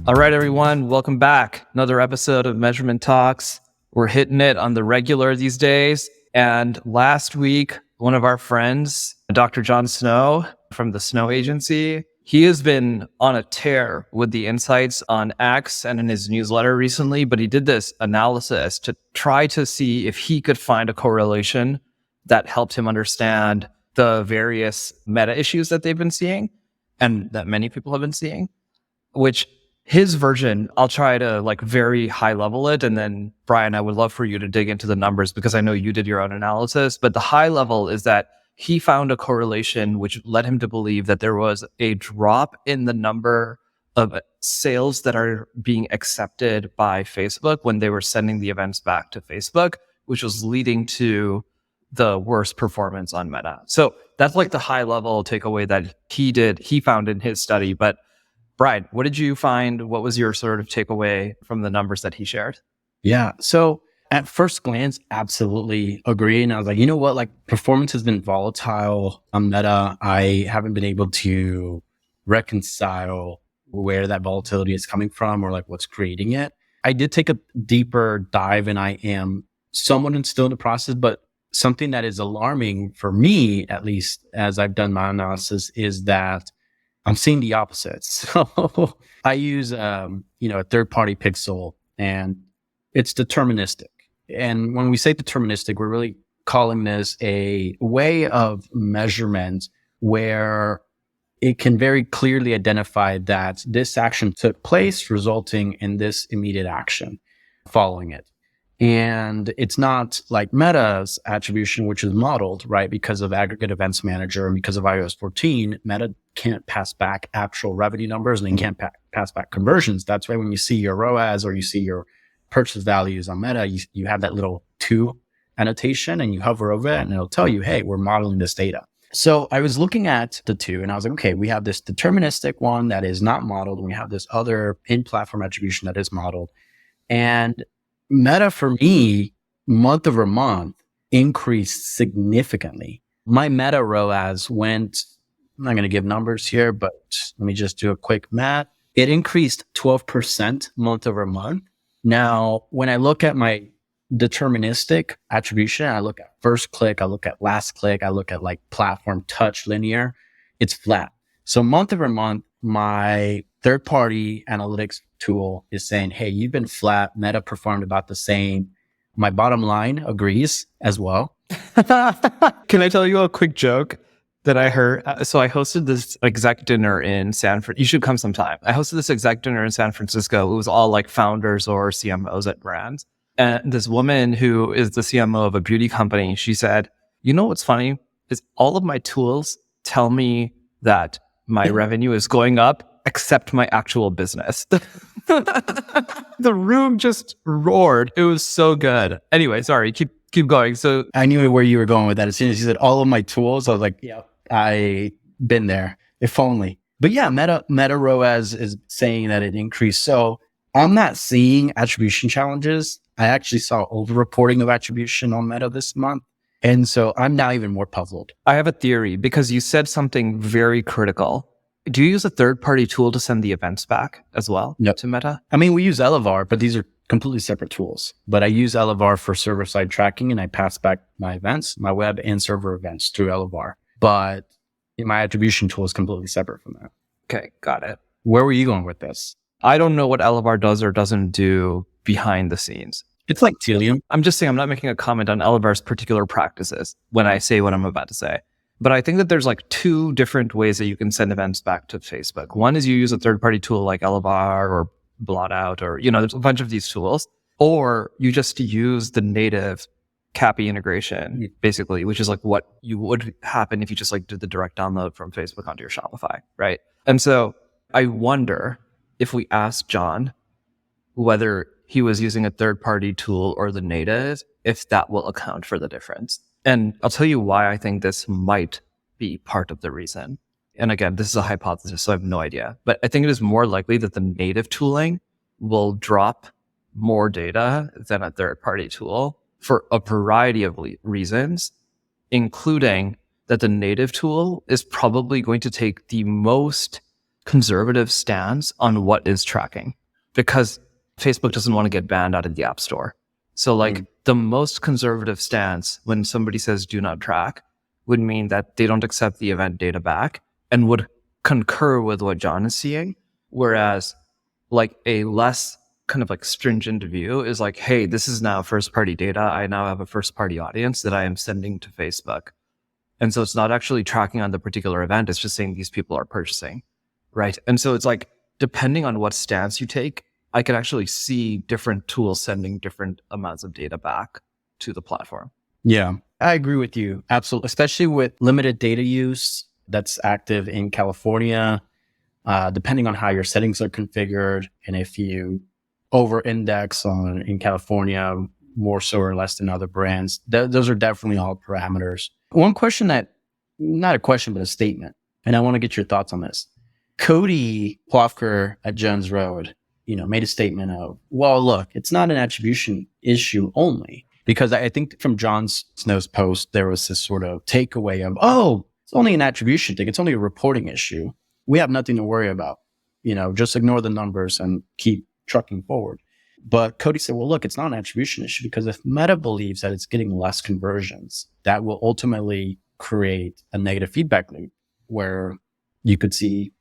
All right, everyone, welcome back. Another episode of Measurement Talks. We're hitting it on the regular these days. And last week, one of our friends, Dr. John Snow from the Snow Agency, he has been on a tear with the insights on X and in his newsletter recently, but he did this analysis to try to see if he could find a correlation that helped him understand the various meta issues that they've been seeing and that many people have been seeing, which his version, I'll try to very high level it. And then Brian, I would love for you to dig into the numbers because I know you did your own analysis, but the high level is that he found a correlation which led him to believe that there was a drop in the number of sales that are being accepted by Facebook when they were sending the events back to Facebook, which was leading to the worst performance on Meta. So that's the high level takeaway that he found in his study. But Brian, what did you find? What was your sort of takeaway from the numbers that he shared? Yeah. So at first glance, absolutely agree. And I was like, you know what? Performance has been volatile on Meta. I haven't been able to reconcile where that volatility is coming from or what's creating it. I did take a deeper dive and I am somewhat still in the process, but something that is alarming for me, at least as I've done my analysis, is that I'm seeing the opposites. So I use, a third-party pixel, and it's deterministic. And when we say deterministic, we're really calling this a way of measurement where it can very clearly identify that this action took place, resulting in this immediate action following it. And it's not like Meta's attribution, which is modeled, right? Because of aggregate events manager and because of iOS 14, Meta can't pass back actual revenue numbers and they can't pass back conversions. That's why when you see your ROAS or you see your purchase values on Meta, you have that little 2 annotation and you hover over it and it'll tell you, hey, we're modeling this data. So I was looking at the 2 and I was like, okay, we have this deterministic one that is not modeled. And we have this other in-platform attribution that is modeled. And Meta for me, month over month, increased significantly. My Meta ROAS went, I'm not going to give numbers here, but let me just do a quick math. It increased 12% month over month. Now, when I look at my deterministic attribution, I look at first click, I look at last click, I look at platform touch linear, it's flat. So month over month, my third-party analytics tool is saying, hey, you've been flat. Meta performed about the same. My bottom line agrees as well. Can I tell you a quick joke that I heard? So I hosted this exec dinner in San Francisco. You should come sometime. I hosted this exec dinner in San Francisco. It was all founders or CMOs at brands. And this woman who is the CMO of a beauty company, she said, you know what's funny is all of my tools tell me that my revenue is going up, except my actual business. The room just roared. It was so good. Anyway, sorry, keep going. So I knew where you were going with that. As soon as you said all of my tools, I was like, yeah, I been there. If only. But yeah, Meta ROAS is saying that it increased. So I'm not seeing attribution challenges. I actually saw over-reporting of attribution on Meta this month. And so I'm now even more puzzled. I have a theory because you said something very critical. Do you use a third-party tool to send the events back as well to Meta? I mean, we use Elevar, but these are completely separate tools. But I use Elevar for server-side tracking, and I pass back my events, my web and server events through Elevar. But my attribution tool is completely separate from that. Okay, got it. Where were you going with this? I don't know what Elevar does or doesn't do behind the scenes. It's like Telium. I'm just saying I'm not making a comment on Elevar's particular practices when I say what I'm about to say. But I think that there's 2 different ways that you can send events back to Facebook. One is you use a third-party tool like Elevar or Blotout or, there's a bunch of these tools. Or you just use the native CAPI integration, basically, which is what you would happen if you just did the direct download from Facebook onto your Shopify, right? And so I wonder if we ask John whether he was using a third-party tool or the native, if that will account for the difference. And I'll tell you why I think this might be part of the reason. And again, this is a hypothesis, so I have no idea. But I think it is more likely that the native tooling will drop more data than a third-party tool for a variety of reasons, including that the native tool is probably going to take the most conservative stance on what is tracking, because Facebook doesn't want to get banned out of the App Store. So like the most conservative stance when somebody says do not track would mean that they don't accept the event data back and would concur with what John is seeing. Whereas like a less kind of like stringent view is like, hey, this is now first party data. I now have a first party audience that I am sending to Facebook. And so it's not actually tracking on the particular event. It's just saying these people are purchasing, right? And so it's like, depending on what stance you take, I can actually see different tools sending different amounts of data back to the platform. Yeah, I agree with you. Absolutely. Especially with limited data use that's active in California, depending on how your settings are configured. And if you over index on in California, more so or less than other brands, those are definitely all parameters. One question not a question, but a statement, and I want to get your thoughts on this. Cody Plofker at Jones Road, made a statement of, well, look, it's not an attribution issue only, because I think from Jon Snow's post, there was this sort of takeaway of, oh, it's only an attribution thing. It's only a reporting issue. We have nothing to worry about. Just ignore the numbers and keep trucking forward. But Cody said, well, look, it's not an attribution issue, because if Meta believes that it's getting less conversions, that will ultimately create a negative feedback loop where you could see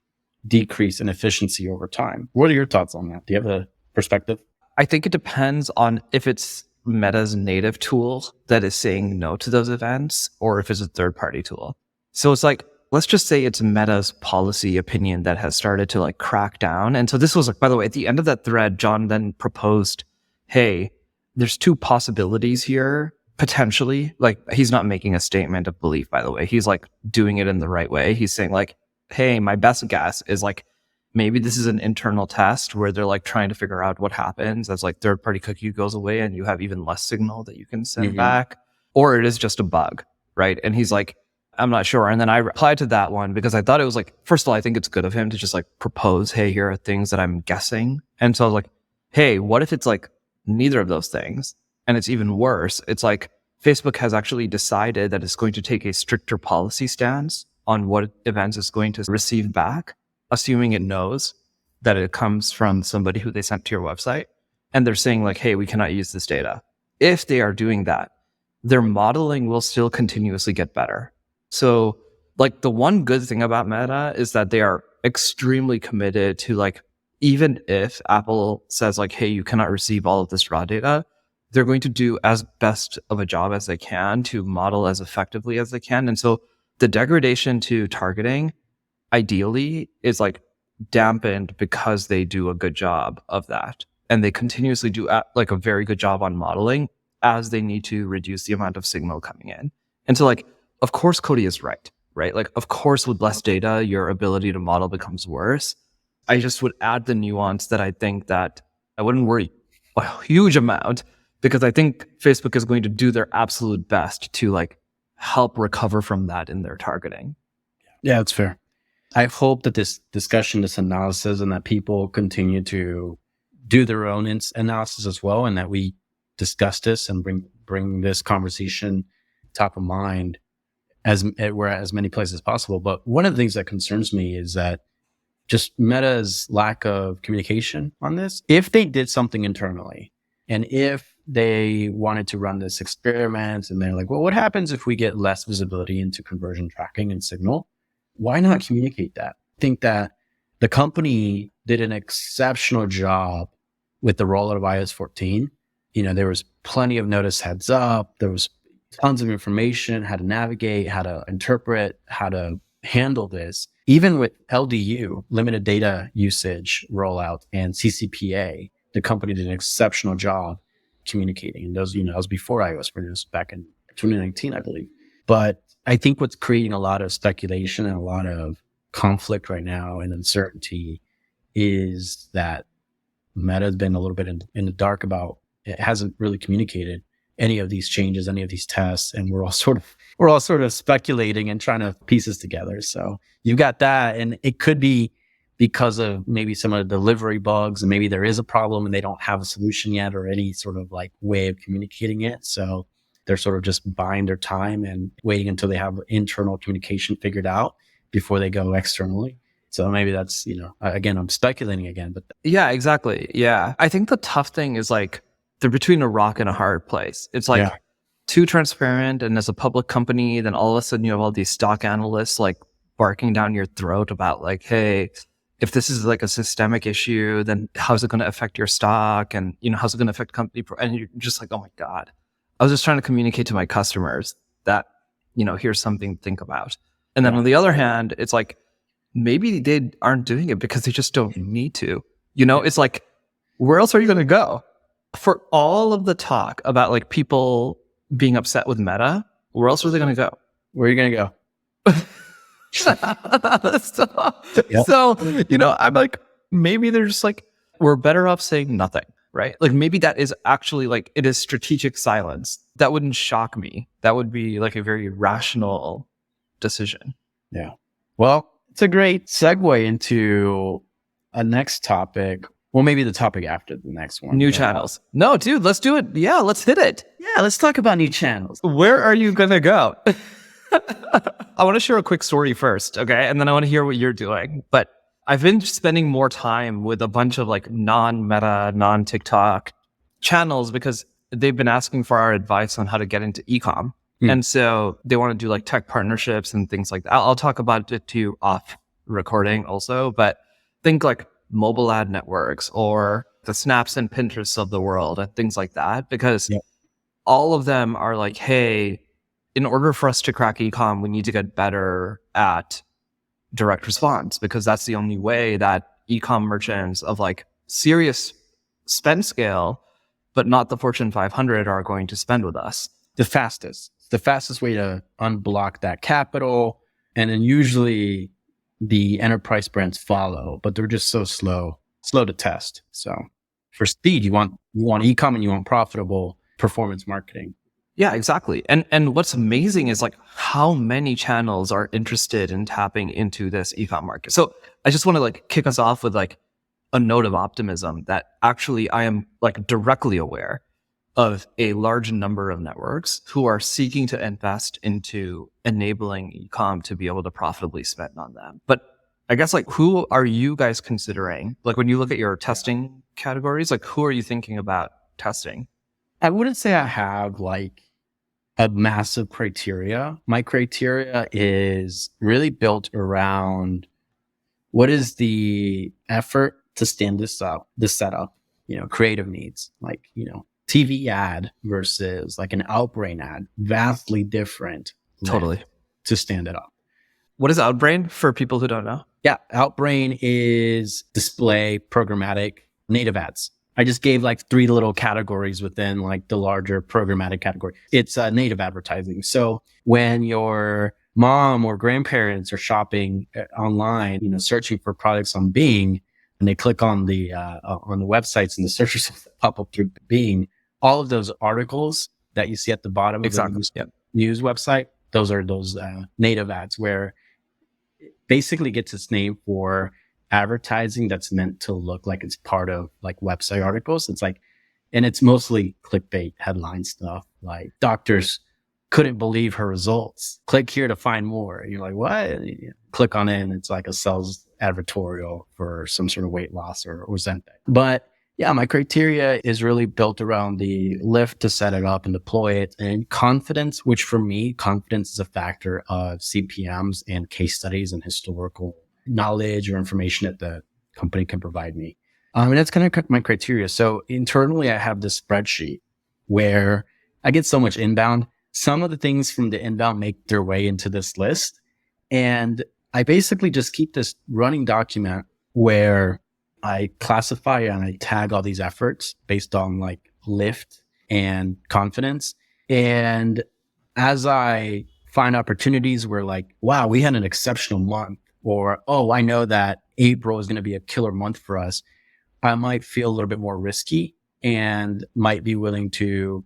decrease in efficiency over time. What are your thoughts on that? Do you have a perspective? I think it depends on if it's Meta's native tool that is saying no to those events, or if it's a third-party tool. So it's like, let's just say it's Meta's policy opinion that has started to like crack down. And so this was like, by the way, at the end of that thread, John then proposed, hey, there's two possibilities here, potentially. Like, he's not making a statement of belief, by the way. He's like doing it in the right way. He's saying like, hey, my best guess is like, maybe this is an internal test where they're like trying to figure out what happens as like third-party cookie goes away and you have even less signal that you can send back, or it is just a bug, right? And he's like, I'm not sure. And then I replied to that one because I thought it was like, first of all, I think it's good of him to just like propose, hey, here are things that I'm guessing. And so I was like, hey, what if it's like neither of those things? And it's even worse. It's like Facebook has actually decided that it's going to take a stricter policy stance on what events it's going to receive back, assuming it knows that it comes from somebody who they sent to your website. And they're saying like, hey, we cannot use this data. If they are doing that, their modeling will still continuously get better. So like the one good thing about Meta is that they are extremely committed to like, even if Apple says like, hey, you cannot receive all of this raw data, they're going to do as best of a job as they can to model as effectively as they can. And so the degradation to targeting ideally is like dampened because they do a good job of that. And they continuously do like a very good job on modeling as they need to reduce the amount of signal coming in. And so like, of course, Cody is right? Like, of course, with less data, your ability to model becomes worse. I just would add the nuance that I think that I wouldn't worry a huge amount, because I think Facebook is going to do their absolute best to like help recover from that in their targeting. Yeah, that's fair. I hope that this discussion, this analysis, and that people continue to do their own analysis as well, and that we discuss this and bring this conversation top of mind as many places as possible. But one of the things that concerns me is that just Meta's lack of communication on this. If they did something internally, and if they wanted to run this experiment, and they're like, well, what happens if we get less visibility into conversion tracking and signal? Why not communicate that? I think that the company did an exceptional job with the rollout of iOS 14. There was plenty of notice heads up. There was tons of information, how to navigate, how to interpret, how to handle this. Even with LDU, limited data usage rollout, and CCPA, the company did an exceptional job communicating. And those, that was before iOS produced back in 2019, I believe. But I think what's creating a lot of speculation and a lot of conflict right now and uncertainty is that Meta has been a little bit in the dark about, it hasn't really communicated any of these changes, any of these tests, and we're all sort of speculating and trying to piece this together. So you've got that, and it could be because of maybe some of the delivery bugs, and maybe there is a problem and they don't have a solution yet or any sort of like way of communicating it. So they're sort of just buying their time and waiting until they have internal communication figured out before they go externally. So maybe that's, again, I'm speculating again, but Yeah, exactly. Yeah. I think the tough thing is like they're between a rock and a hard place. It's like yeah, too transparent. And as a public company, then all of a sudden you have all these stock analysts like barking down your throat about like, hey, if this is like a systemic issue, then how's it going to affect your stock? And, how's it going to affect and you're just like, oh my God. I was just trying to communicate to my customers that, here's something to think about. And then on the other hand, it's like, maybe they aren't doing it because they just don't need to. It's like, where else are you going to go? For all of the talk about like people being upset with Meta, where else are they going to go? where are you going to go? So, I'm like, maybe they're just like, we're better off saying nothing, right? Like maybe that is actually like, it is strategic silence. That wouldn't shock me. That would be like a very rational decision. Yeah. Well, it's a great segue into a next topic. Well, maybe the topic after the next one. New channels. No, dude, let's do it. Yeah, let's hit it. Yeah, let's talk about new channels. Where are you going to go? I want to share a quick story first, okay? And then I want to hear what you're doing. But I've been spending more time with a bunch of like non-Meta, non-TikTok channels because they've been asking for our advice on how to get into e-com. And so they want to do like tech partnerships and things like that. I'll talk about it too off recording also, but think like mobile ad networks or the Snaps and Pinterests of the world and things like that, because all of them are like, hey, in order for us to crack e-com, we need to get better at direct response because that's the only way that e-com merchants of like serious spend scale, but not the Fortune 500 are going to spend with us. The fastest way to unblock that capital. And then usually the enterprise brands follow, but they're just so slow to test. So for speed, you want e-com and you want profitable performance marketing. Yeah, exactly. And what's amazing is like how many channels are interested in tapping into this e-com market. So I just want to like kick us off with like a note of optimism that actually I am like directly aware of a large number of networks who are seeking to invest into enabling e-com to be able to profitably spend on them. But I guess like who are you guys considering? Like when you look at your testing categories, like who are you thinking about testing? I wouldn't say I have like a massive criteria. My criteria is really built around what is the effort to stand this up, this setup, creative needs, like, TV ad versus like an Outbrain ad, vastly different. Totally. To stand it up. What is Outbrain for people who don't know? Yeah. Outbrain is display programmatic native ads. I just gave like 3 little categories within like the larger programmatic category. It's native advertising. So when your mom or grandparents are shopping online, searching for products on Bing, and they click on the websites and the search results that pop up through Bing, all of those articles that you see at the bottom of the news website, those are those native ads where it basically gets its name for advertising that's meant to look like it's part of like website articles. It's like, and it's mostly clickbait headline stuff like doctors couldn't believe her results. Click here to find more. And you're like, what? And you click on it and it's like a sales advertorial for some sort of weight loss or Ozempic. But yeah, my criteria is really built around the lift to set it up and deploy it, and confidence, which for me, confidence is a factor of CPMs and case studies and historical knowledge or information that the company can provide me. And that's kind of my criteria. So internally, I have this spreadsheet where I get so much inbound. Some of the things from the inbound make their way into this list. And I basically just keep this running document where I classify and I tag all these efforts based on like lift and confidence. And as I find opportunities where like, wow, we had an exceptional month, or, oh, I know that April is going to be a killer month for us, I might feel a little bit more risky and might be willing to,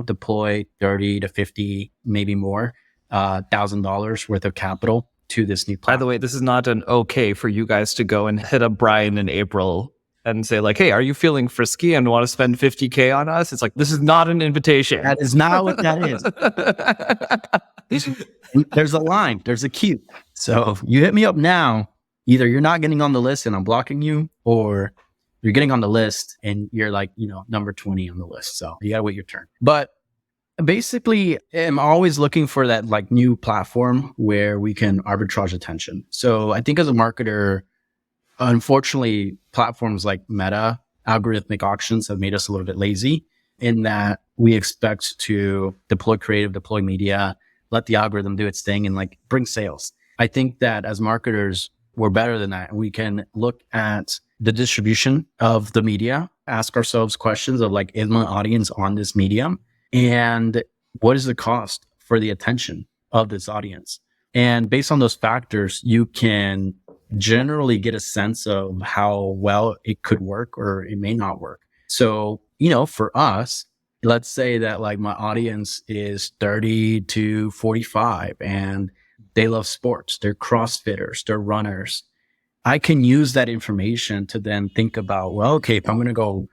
deploy 30 to 50, maybe more, $1,000 worth of capital to this new platform. By the way, this is not an okay for you guys to go and hit up Brian in April and say like, hey, are you feeling frisky and want to spend 50K on us? It's like, this is not an invitation. That is not what that is. There's a line, there's a cue. So you hit me up now Either you're not getting on the list and I'm blocking you, or you're getting on the list and you're like, number 20 on the list. So you gotta wait your turn. But basically, I'm always looking for that like new platform where we can arbitrage attention. So I think as a marketer, unfortunately, platforms like Meta, algorithmic auctions have made us a little bit lazy in that we expect to deploy creative, deploy media, let the algorithm do its thing and like bring sales. I think that as marketers, we're better than that. We can look at the distribution of the media, ask ourselves questions of like, is my audience on this medium? And what is the cost for the attention of this audience? And based on those factors, you can generally get a sense of how well it could work or it may not work. So, for us, let's say that like my audience is 30 to 45 and they love sports, they're CrossFitters, they're runners. I can use that information to then think about, well, okay, if I'm going to go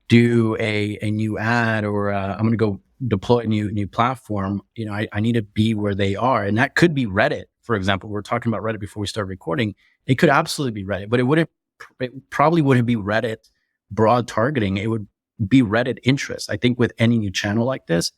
do a new ad or I'm going to go deploy a new platform, I need to be where they are. And that could be Reddit, for example. We're talking about Reddit before we start recording. It could absolutely be Reddit, but it probably wouldn't be Reddit broad targeting. It would be Reddit interest. I think with any new channel like this,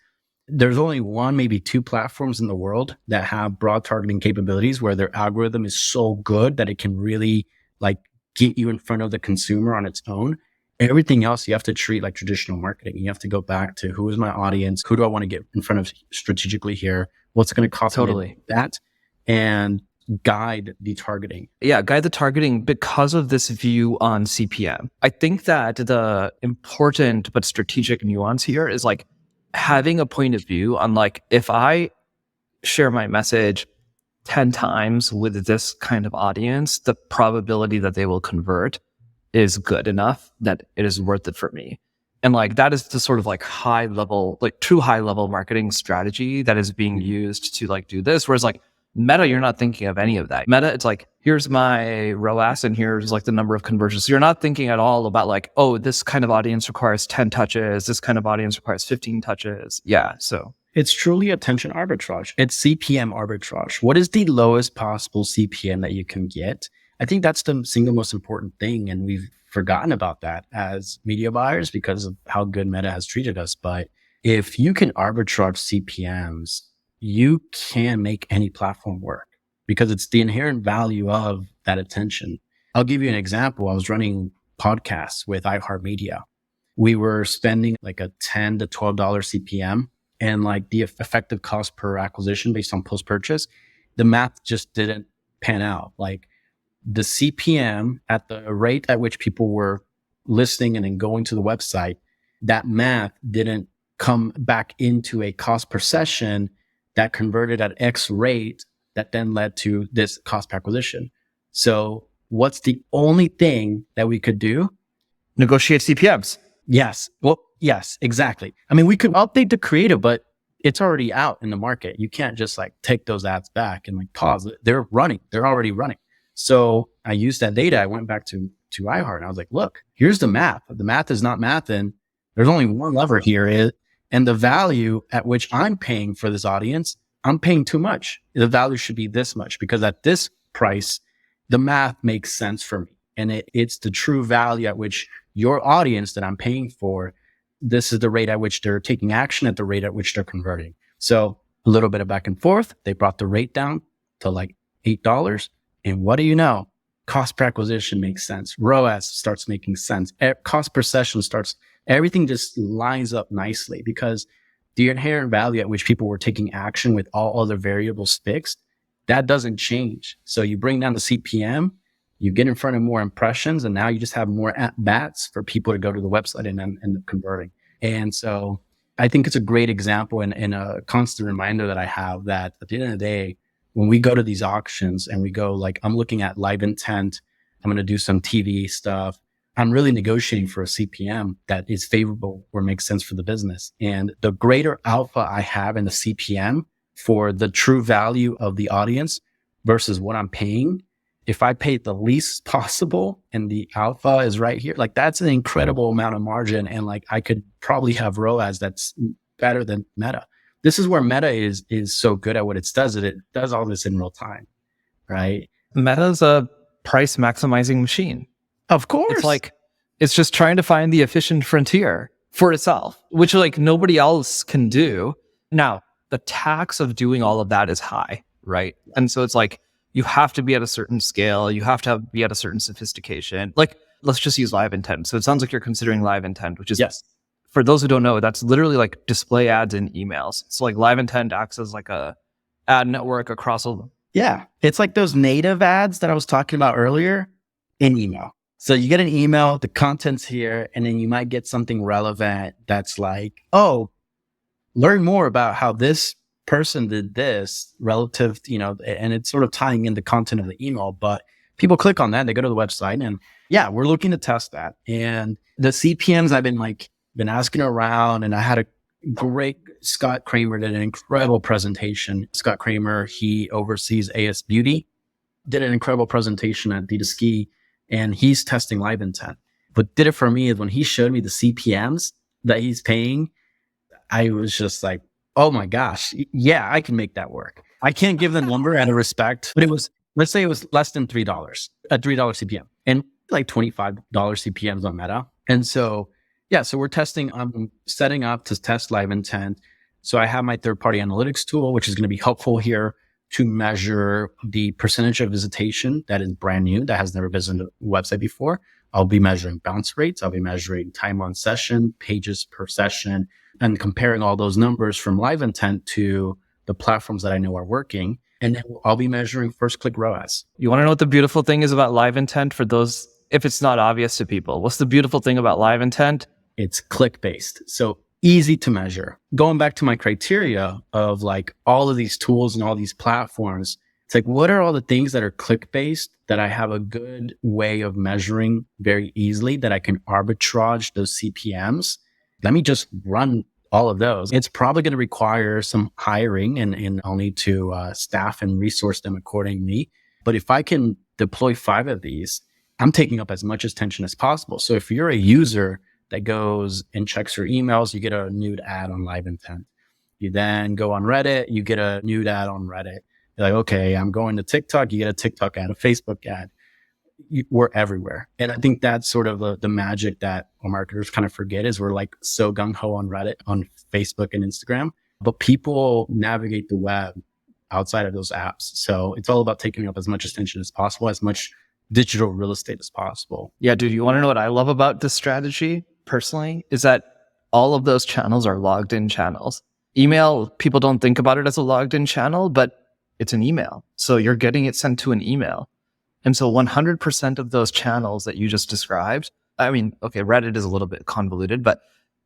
there's only one, maybe two platforms in the world that have broad targeting capabilities where their algorithm is so good that it can really like get you in front of the consumer on its own. Everything else you have to treat like traditional marketing. You have to go back to who is my audience? Who do I want to get in front of strategically here? What's going to cost me that? And guide the targeting. Yeah, guide the targeting because of this view on CPM. I think that the important but strategic nuance here is like having a point of view on like, if I share my message 10 times with this kind of audience, the probability that they will convert is good enough that it is worth it for me. And like, that is the sort of like high level, like true high level marketing strategy that is being used to like do this. Whereas like Meta, you're not thinking of any of that. Meta, it's like, here's my ROAS and here's like the number of conversions. So you're not thinking at all about like, oh, this kind of audience requires 10 touches. This kind of audience requires 15 touches. Yeah. So it's truly attention arbitrage. It's CPM arbitrage. What is the lowest possible CPM that you can get? I think that's the single most important thing. And we've forgotten about that as media buyers because of how good Meta has treated us. But if you can arbitrage CPMs, you can make any platform work because it's the inherent value of that attention. I'll give you an example. I was running podcasts with iHeartMedia. We were spending like a $10 to $12 CPM and like the effective cost per acquisition based on post-purchase. The math just didn't pan out. Like the CPM at the rate at which people were listening and then going to the website, that math didn't come back into a cost per session that converted at X rate that then led to this cost per acquisition. So what's the only thing that we could do? Negotiate CPMs. Yes. Well, yes, exactly. I mean, we could update the creative, but it's already out in the market. You can't just like take those ads back and like pause it. They're running. They're already running. So I used that data. I went back to iHeart and I was like, look, here's the math. The math is not mathing. There's only one lever here. And the value at which I'm paying for this audience, I'm paying too much. The value should be this much because at this price, the math makes sense for me. And it's the true value at which your audience that I'm paying for, this is the rate at which they're taking action at the rate at which they're converting. So a little bit of back and forth. They brought the rate down to like $8. And what do you know? Cost per acquisition makes sense. ROAS starts making sense. Cost per session everything just lines up nicely because the inherent value at which people were taking action with all other variables fixed, that doesn't change. So you bring down the CPM, you get in front of more impressions, and now you just have more at-bats for people to go to the website and end up converting. And so I think it's a great example and a constant reminder that I have that at the end of the day, when we go to these auctions and we go like, I'm looking at live intent, I'm going to do some TV stuff. I'm really negotiating for a CPM that is favorable or makes sense for the business. And the greater alpha I have in the CPM for the true value of the audience versus what I'm paying, if I pay the least possible and the alpha is right here, like that's an incredible amount of margin. And like I could probably have ROAS that's better than Meta. This is where Meta is so good at what it does. It does all this in real time, right? Meta's a price maximizing machine. Of course. It's like, it's just trying to find the efficient frontier for itself, which like nobody else can do. Now, the tax of doing all of that is high, right? And so it's like, you have to be at a certain scale. You have to be at a certain sophistication. Like, let's just use live intent. So it sounds like you're considering live intent, which is, yes. For those who don't know, that's literally like display ads in emails. So like live intent acts as like a ad network across all. Yeah. It's like those native ads that I was talking about earlier in email. So you get an email, the content's here, and then you might get something relevant that's like, oh, learn more about how this person did this relative, and it's sort of tying in the content of the email. But people click on that, they go to the website, and yeah, we're looking to test that. And the CPMs I've been asking around, and I had a great Scott Kramer did an incredible presentation. Scott Kramer, he oversees AS Beauty, did an incredible presentation at D2Ski, and he's testing live intent. What did it for me is when he showed me the CPMs that he's paying, I was just like, oh my gosh, yeah, I can make that work. I can't give the number out of respect, but it was, let's say it was less than $3, a $3 CPM, and like $25 CPMs on Meta. And so, yeah, so we're testing, I'm setting up to test live intent. So I have my third-party analytics tool, which is going to be helpful here to measure the percentage of visitation that is brand new, that has never visited a website before. I'll be measuring bounce rates. I'll be measuring time on session, pages per session, and comparing all those numbers from live intent to the platforms that I know are working. And then I'll be measuring first click ROAS. You want to know what the beautiful thing is about live intent for those, if it's not obvious to people? What's the beautiful thing about live intent? It's click based. So easy to measure. Going back to my criteria of like all of these tools and all these platforms, it's like, what are all the things that are click based that I have a good way of measuring very easily, that I can arbitrage those CPMs? Let me just run all of those. It's probably going to require some hiring, and I'll need to staff and resource them accordingly. But if I can deploy 5 of these, I'm taking up as much attention as possible. So if you're a user that goes and checks your emails, you get a nude ad on live intent. You then go on Reddit, you get a nude ad on Reddit. You're like, okay, I'm going to TikTok, you get a TikTok ad, a Facebook ad. We're everywhere. And I think that's sort of the magic that our marketers kind of forget, is we're like so gung-ho on Reddit, on Facebook and Instagram, but people navigate the web outside of those apps. So it's all about taking up as much attention as possible, as much digital real estate as possible. Yeah, dude, you want to know what I love about this strategy personally? Is that all of those channels are logged in channels. Email, people don't think about it as a logged in channel, but it's an email. So you're getting it sent to an email. And so 100% of those channels that you just described, I mean, okay, Reddit is a little bit convoluted, but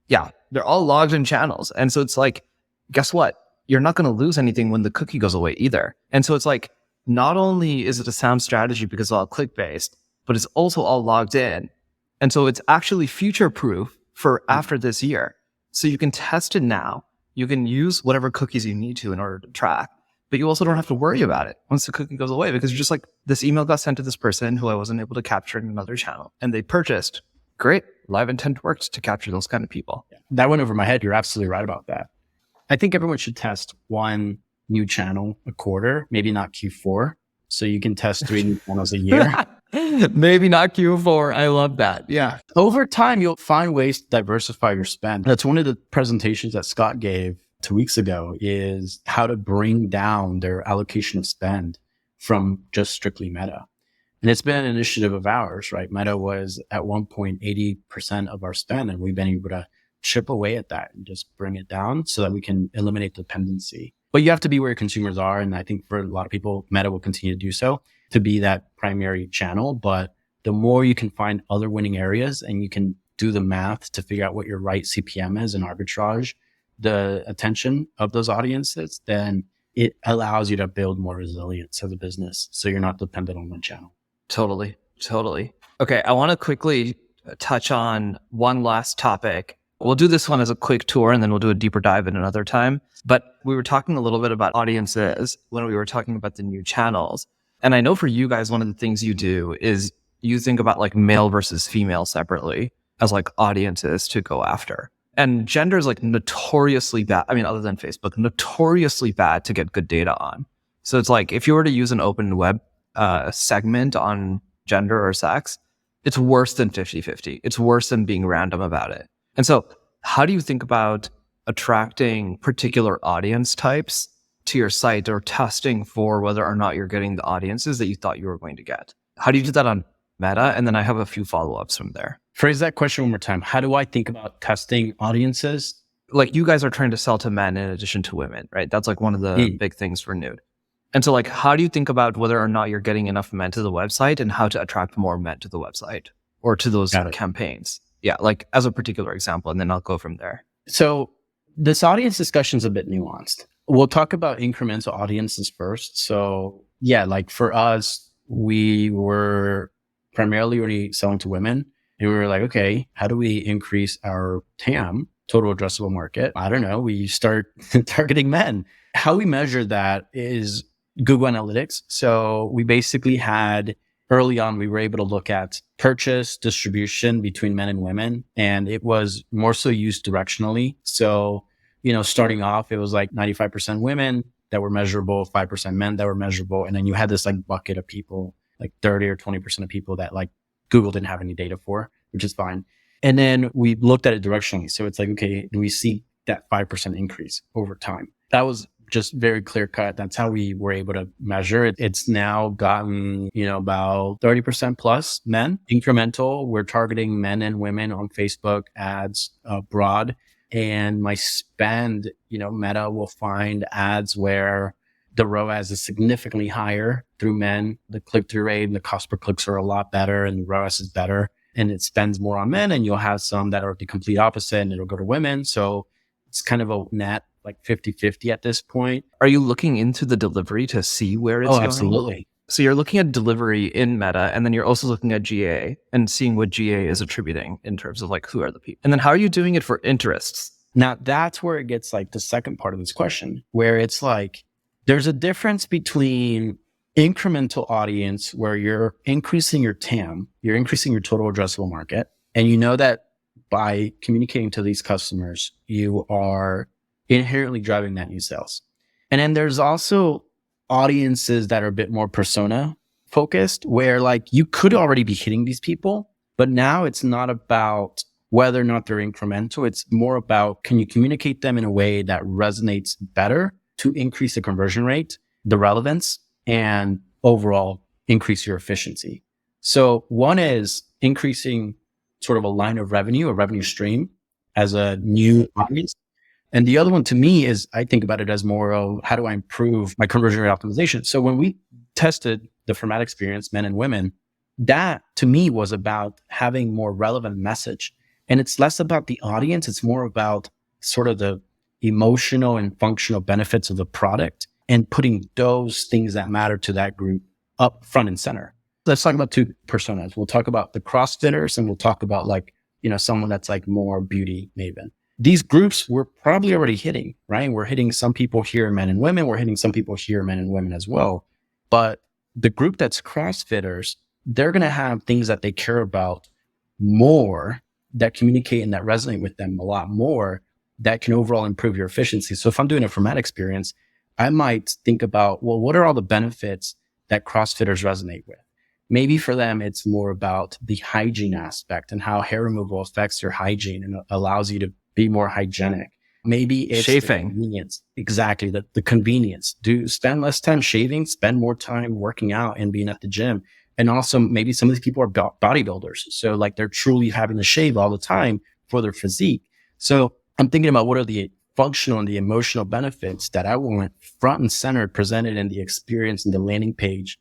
yeah, they're all logged in channels. And so it's like, guess what? You're not going to lose anything when the cookie goes away either. And so it's like, not only is it a sound strategy because it's all click-based, but it's also all logged in. And so it's actually future-proof for after this year. So you can test it now. You can use whatever cookies you need to in order to track. But you also don't have to worry about it once the cookie goes away, because you're just like, this email got sent to this person who I wasn't able to capture in another channel, and they purchased. Great. Live intent works to capture those kind of people. Yeah, that went over my head. You're absolutely right about that. I think everyone should test one new channel a quarter, maybe not Q4. So you can test 3 new channels a year. Maybe not Q4. I love that. Yeah. Over time, you'll find ways to diversify your spend. That's one of the presentations that Scott gave 2 weeks ago, is how to bring down their allocation of spend from just strictly Meta. And it's been an initiative of ours, right? Meta was at one point 80% of our spend, and we've been able to chip away at that and just bring it down so that we can eliminate dependency. But you have to be where your consumers are. And I think for a lot of people, Meta will continue to do so, to be that primary channel. But the more you can find other winning areas, and you can do the math to figure out what your right CPM is and arbitrage the attention of those audiences, then it allows you to build more resilience as a business. So you're not dependent on one channel. Totally. Okay. I want to quickly touch on one last topic. We'll do this one as a quick tour, and then we'll do a deeper dive in another time. But we were talking a little bit about audiences when we were talking about the new channels. And I know for you guys, one of the things you do is you think about like male versus female separately as like audiences to go after. And gender is like notoriously bad. I mean, other than Facebook, notoriously bad to get good data on. So it's like, if you were to use an open web segment on gender or sex, it's worse than 50-50. It's worse than being random about it. And so how do you think about attracting particular audience types to your site or testing for whether or not you're getting the audiences that you thought you were going to get? How do you do that on Meta? And then I have a few follow-ups from there. Phrase that question one more time. How do I think about testing audiences? Like you guys are trying to sell to men in addition to women, right? That's like one of the big things for Nude. And so like, how do you think about whether or not you're getting enough men to the website and how to attract more men to the website or to those campaigns? Yeah, like as a particular example, and then I'll go from there. So this audience discussion is a bit nuanced. We'll talk about incremental audiences first. So yeah, like for us, we were primarily already selling to women. And we were like, okay, how do we increase our TAM, total addressable market? I don't know. We start targeting men. How we measure that is Google Analytics. So we basically had early on, we were able to look at purchase distribution between men and women, and it was more so used directionally. So, starting off, it was like 95% women that were measurable, 5% men that were measurable. And then you had this like bucket of people, like 30 or 20% of people that like Google didn't have any data for, which is fine. And then we looked at it directionally. So it's like, okay, do we see that 5% increase over time? That was just very clear cut. That's how we were able to measure it. It's now gotten, about 30% plus men. Incremental, we're targeting men and women on Facebook ads broad. And my spend, Meta will find ads where the ROAS is significantly higher through men. The click-through rate and the cost per clicks are a lot better and the ROAS is better. And it spends more on men, and you'll have some that are the complete opposite and it'll go to women. So it's kind of a net like 50-50 at this point. Are you looking into the delivery to see where it's going? Absolutely. So you're looking at delivery in Meta, and then you're also looking at GA and seeing what GA is attributing in terms of like who are the people. And then how are you doing it for interests? Now that's where it gets like the second part of this question, where it's like there's a difference between incremental audience where you're increasing your TAM, you're increasing your total addressable market, and you know that by communicating to these customers, you are inherently driving net new sales. And then there's also audiences that are a bit more persona focused, where like you could already be hitting these people, but now it's not about whether or not they're incremental. It's more about, can you communicate them in a way that resonates better to increase the conversion rate, the relevance, and overall increase your efficiency. So one is increasing sort of a line of revenue, a revenue stream as a new audience. And the other one to me is, I think about it as more of how do I improve my conversion rate optimization? So when we tested the format experience, men and women, that to me was about having more relevant message. And it's less about the audience. It's more about sort of the emotional and functional benefits of the product and putting those things that matter to that group up front and center. Let's talk about two personas. We'll talk about the CrossFitters and we'll talk about like, someone that's like more beauty maven. These groups we're probably already hitting, right? We're hitting some people here, men and women. We're hitting some people here, men and women as well. But the group that's CrossFitters, they're going to have things that they care about more, that communicate and that resonate with them a lot more, that can overall improve your efficiency. So if I'm doing a format experience, I might think about, well, what are all the benefits that CrossFitters resonate with? Maybe for them, it's more about the hygiene aspect and how hair removal affects your hygiene and allows you to be more hygienic. Maybe it's shaving. The convenience. Exactly. The convenience. Spend less time shaving, spend more time working out and being at the gym. And also maybe some of these people are bodybuilders. So like they're truly having to shave all the time for their physique. So I'm thinking about what are the functional and the emotional benefits that I want front and center presented in the experience and the landing page.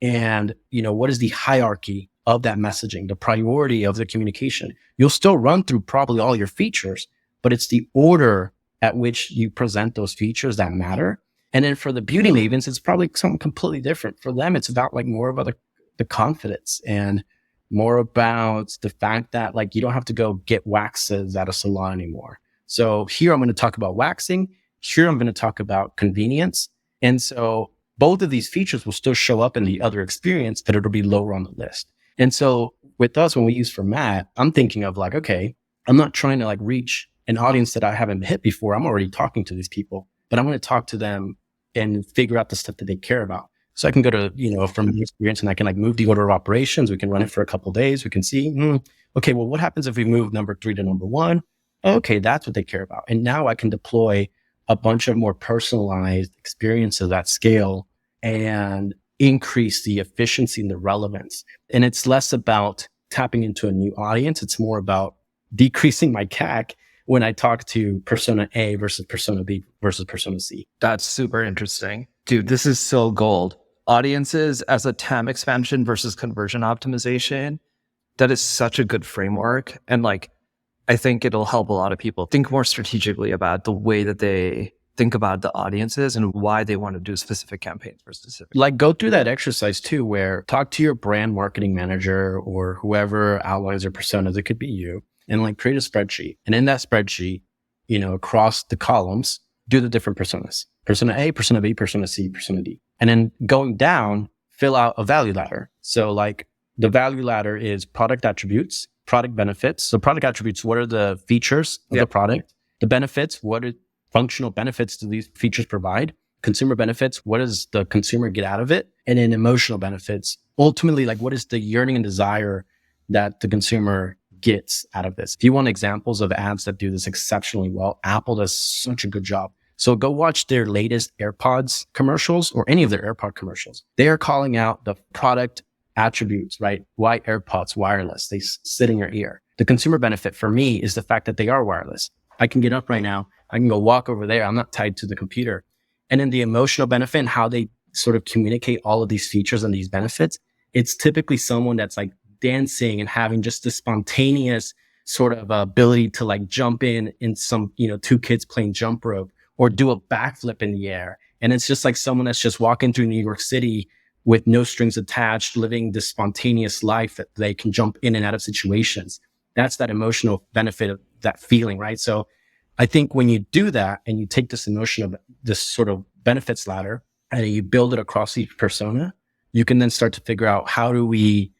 And, what is the hierarchy of that messaging, the priority of the communication? You'll still run through probably all your features, but it's the order at which you present those features that matter. And then for the beauty mavens, it's probably something completely different. For them, it's about like more about the confidence and more about the fact that like you don't have to go get waxes at a salon anymore. So here I'm going to talk about waxing. Here I'm going to talk about convenience. And so both of these features will still show up in the other experience, but it'll be lower on the list. And so with us, when we use format, I'm thinking of like, okay, I'm not trying to like reach an audience that I haven't hit before. I'm already talking to these people, but I'm going to talk to them and figure out the stuff that they care about. So I can go to, from my experience, and I can like move the order of operations. We can run it for a couple of days. We can see, okay, well, what happens if we move number 3 to number 1? Okay, that's what they care about. And now I can deploy a bunch of more personalized experiences at scale and increase the efficiency and the relevance. And it's less about tapping into a new audience. It's more about decreasing my CAC when I talk to persona A versus persona B versus persona C. That's super interesting. Dude, this is so gold. Audiences as a TAM expansion versus conversion optimization. That is such a good framework. And like, I think it'll help a lot of people think more strategically about the way that they think about the audiences and why they want to do specific campaigns for specific. Like go through that exercise too, where talk to your brand marketing manager or whoever outlines their personas. It could be you, and like create a spreadsheet. And in that spreadsheet, across the columns, do the different personas: persona A, persona B, persona C, persona D. And then going down, fill out a value ladder. So like the value ladder is product attributes, product benefits. So product attributes, what are the features of the product? The benefits, what are functional benefits do these features provide? Consumer benefits, what does the consumer get out of it? And then emotional benefits, ultimately, like what is the yearning and desire that the consumer gets out of this? If you want examples of ads that do this exceptionally well, Apple does such a good job. So go watch their latest AirPods commercials or any of their AirPod commercials. They are calling out the product attributes, right? Why AirPods wireless? They sit in your ear. The consumer benefit for me is the fact that they are wireless. I can get up right now. I can go walk over there. I'm not tied to the computer. And then the emotional benefit and how they sort of communicate all of these features and these benefits. It's typically someone that's like dancing and having just this spontaneous sort of ability to like jump in some, 2 kids playing jump rope or do a backflip in the air. And it's just like someone that's just walking through New York City with no strings attached, living this spontaneous life that they can jump in and out of situations. That's that emotional benefit of that feeling, right? So I think when you do that and you take this emotion of this sort of benefits ladder and you build it across each persona, you can then start to figure out how do we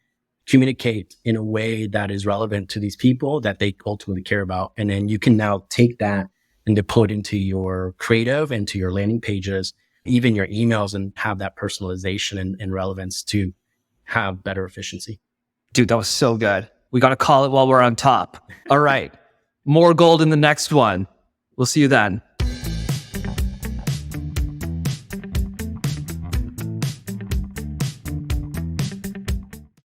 communicate in a way that is relevant to these people that they ultimately care about. And then you can now take that and deploy it into your creative and to your landing pages, even your emails, and have that personalization and relevance to have better efficiency. Dude, that was so good. We got to call it while we're on top. All right. More gold in the next one. We'll see you then.